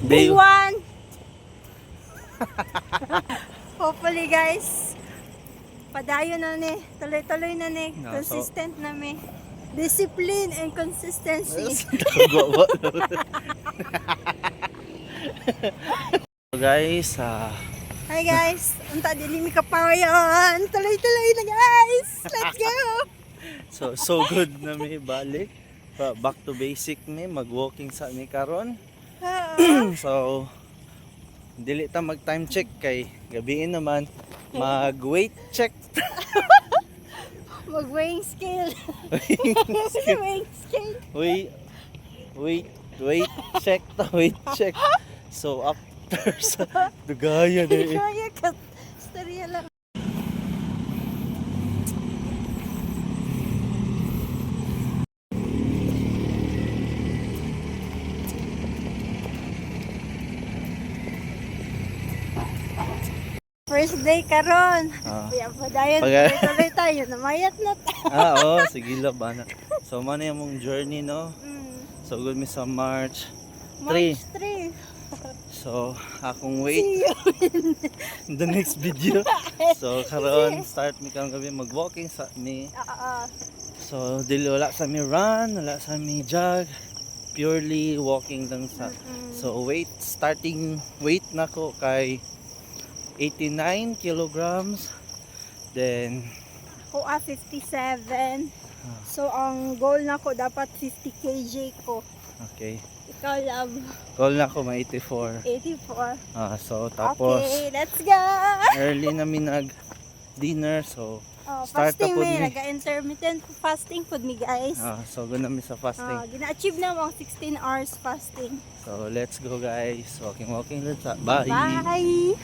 Day Day 1. Hopefully guys, padayon na ni, tuloy-tuloy na ni, No, consistent na mi. Discipline and consistency. So guys, Hi guys, unta dili mi kapawayan. Tuloy-tuloy na guys. Let's go. so good na may balik. Back to basic may mag-walking sa mi karon. So dili ta mag time check kay gabiin naman mag weight check. Mag-weighing scale. Weighing scale. Wait check ta, wait check. So after sa dugaya na eh. Kaya ka. Storya lang. First day karon. Kaya padayon tuloy tayo. Namayat na ta. Sige lang bana. So man yung journey no. So good mi sa March 3. March 3. So akong wait in the next video. So karon start mi karong gabi mag-walking sa mi. So dili wala sa mi run, wala sa mi jog. Purely walking lang sa. So starting weight nako kay 89 kilograms. Then Ako 57. So ang goal nako dapat 50 kg ko. okay. Ikaw love. Call na ko may 84. 84. So tapos Okay, let's go. early na mi nag dinner so start Fasting na po may mi. naga-intermittent fasting food me guys. So good na mi sa fasting. Gina-achieve na mo ang 16 hours fasting. So let's go guys. Walking let's bye. Bye.